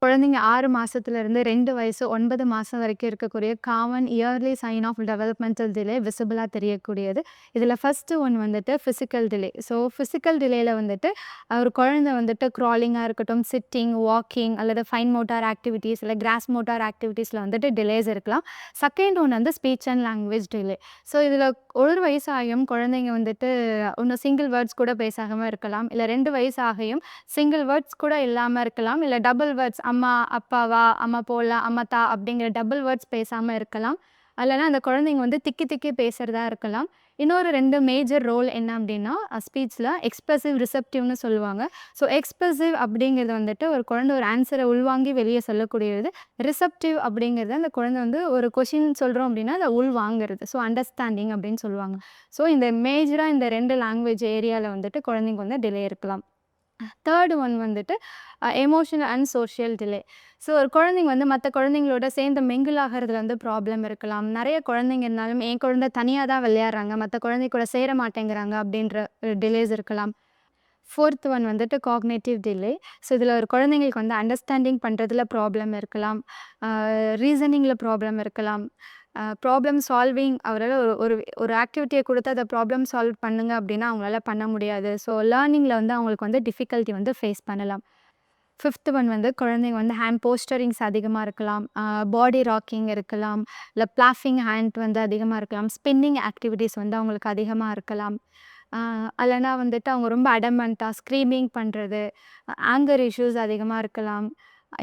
குழந்தைங்க 6 மாசத்துலருந்து 2 வயசு 9 மாசம் வரைக்கும் இருக்கக்கூடிய common early sign of developmental delay விசிபிளா தெரியக்கூடியது. இதில ஃபர்ஸ்ட்டு ஒன் வந்துட்டு ஃபிசிக்கல் டிலே. ஸோ ஃபிசிக்கல் டிலேல வந்துட்டு ஒரு குழந்தை வந்துட்டு க்ராலிங்கா இருக்கட்டும், சிட்டிங், வாக்கிங் அல்லது ஃபைன் மோட்டார் ஆக்டிவிட்டீஸ் இல்ல கிராஸ் மோட்டார் ஆக்டிவிட்டீஸ்ல வந்துட்டு டிலேஸ் இருக்கலாம். செகண்ட் ஒன் வந்து speech and language delay. So இதில 1 வயசு ஆகியும் குழந்தைங்க வந்துட்டு இன்னும் சிங்கிள் வேர்ட்ஸ் கூட பேசாம இருக்கலாம். இல்ல 2 வயசு ஆகியும் சிங்கிள் வேர்ட்ஸ் கூட இல்லாம இருக்கலாம். இல்ல டபுள் வேர்ட்ஸ் அம்மா, அப்பா வா, அம்மா போலாம், அம்மா தா அப்படிங்கிற டபுள் வேர்ட்ஸ் பேசாம இருக்கலாம். இல்லன்னா அந்த குழந்தைங்க வந்து திக்கி திக்கி பேசுறதா இருக்கலாம். இன்னொரு 2 மேஜர் ரோல் என்ன அப்படின்னா, ஸ்பீச்ல எக்ஸ்பிரசிவ், ரிசெப்டிவ்னு சொல்லுவாங்க. ஸோ எக்ஸ்பிரசிவ் அப்படிங்கிறது வந்துட்டு ஒரு குழந்தை ஒரு ஆன்ஸர உள்வாங்கி வெளிய சொல்லக்கூடியது. ரிசெப்டிவ் அப்படிங்கிறது அந்த குழந்தை வந்து ஒரு கொஸ்டின் சொல்றோம் அப்படின்னா, அத உள்வாங்குறது. ஸோ அண்டர்ஸ்டாண்டிங் அப்படின்னு சொல்லுவாங்க. ஸோ இந்த மேஜரா இந்த 2 லாங்குவேஜ் ஏரியால வந்துட்டு குழந்தைங்க வந்து டிலே இருக்கலாம். தேர்ட் ஒன் வந்துட்டு emotional and social delay. So ஒரு குழந்தைங்க வந்து மத்த குழந்தைங்களோட சேர்ந்து மிங்கிள் ஆகுறதுல வந்து ப்ராப்ளம் இருக்கலாம். நெறைய குழந்தைங்க இருந்தாலும், என் குழந்தை தனியா தான் விளையாடுறாங்க, மத்த குழந்தை கூட சேர மாட்டேங்கிறாங்க அப்படின்ற டிலேஸ் இருக்கலாம். ஃபோர்த் ஒன் வந்துட்டு காக்னிட்டிவ் டிலே. ஸோ இதில ஒரு குழந்தைங்களுக்கு வந்து அண்டர்ஸ்டாண்டிங் பண்றதுல ப்ராப்ளம் இருக்கலாம். ரீசனிங்ல ப்ராப்ளம் இருக்கலாம். ப்ராப்ளம் சால்விங் அவரால ஒரு ஒரு ஒரு ஆக்டிவிட்டிய குடுத்து அத ப்ராப்ளம் சால்வ் பண்ணுங்க அப்படின்னா, அவங்களால பண்ண முடியாது. ஸோ லேர்னிங்ல வந்து அவங்களுக்கு வந்து டிஃபிகல்ட்டி வந்து ஃபேஸ் பண்ணலாம். ஃபிஃப்த் ஒன் வந்து குழந்தைங்க வந்து ஹேண்ட் போஸ்டரிங்ஸ் அதிகமா இருக்கலாம். பாடி ராக்கிங் இருக்கலாம். இல்ல கிளாப்பிங் ஹேண்ட் வந்து அதிகமா இருக்கலாம். ஸ்பின்னிங் ஆக்டிவிட்டீஸ் வந்து அவங்களுக்கு அதிகமா இருக்கலாம். இல்லன்னா வந்துட்டு அவங்க ரொம்ப அடமன்ட்டா ஸ்க்ரீமிங் பண்றது, ஆங்கர் இஷ்யூஸ் அதிகமா இருக்கலாம்.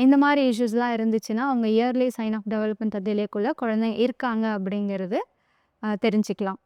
இந்த மாரி இஷ்யூஸ்லாம் இருந்துச்சுன்னா, அவங்க இயர்லி சைன் ஆஃப் டெவலப்மெண்டல் டிலேக்குள்ள குழந்தைங்க இருக்காங்க அப்படிங்கிறது தெரிஞ்சுக்கலாம்.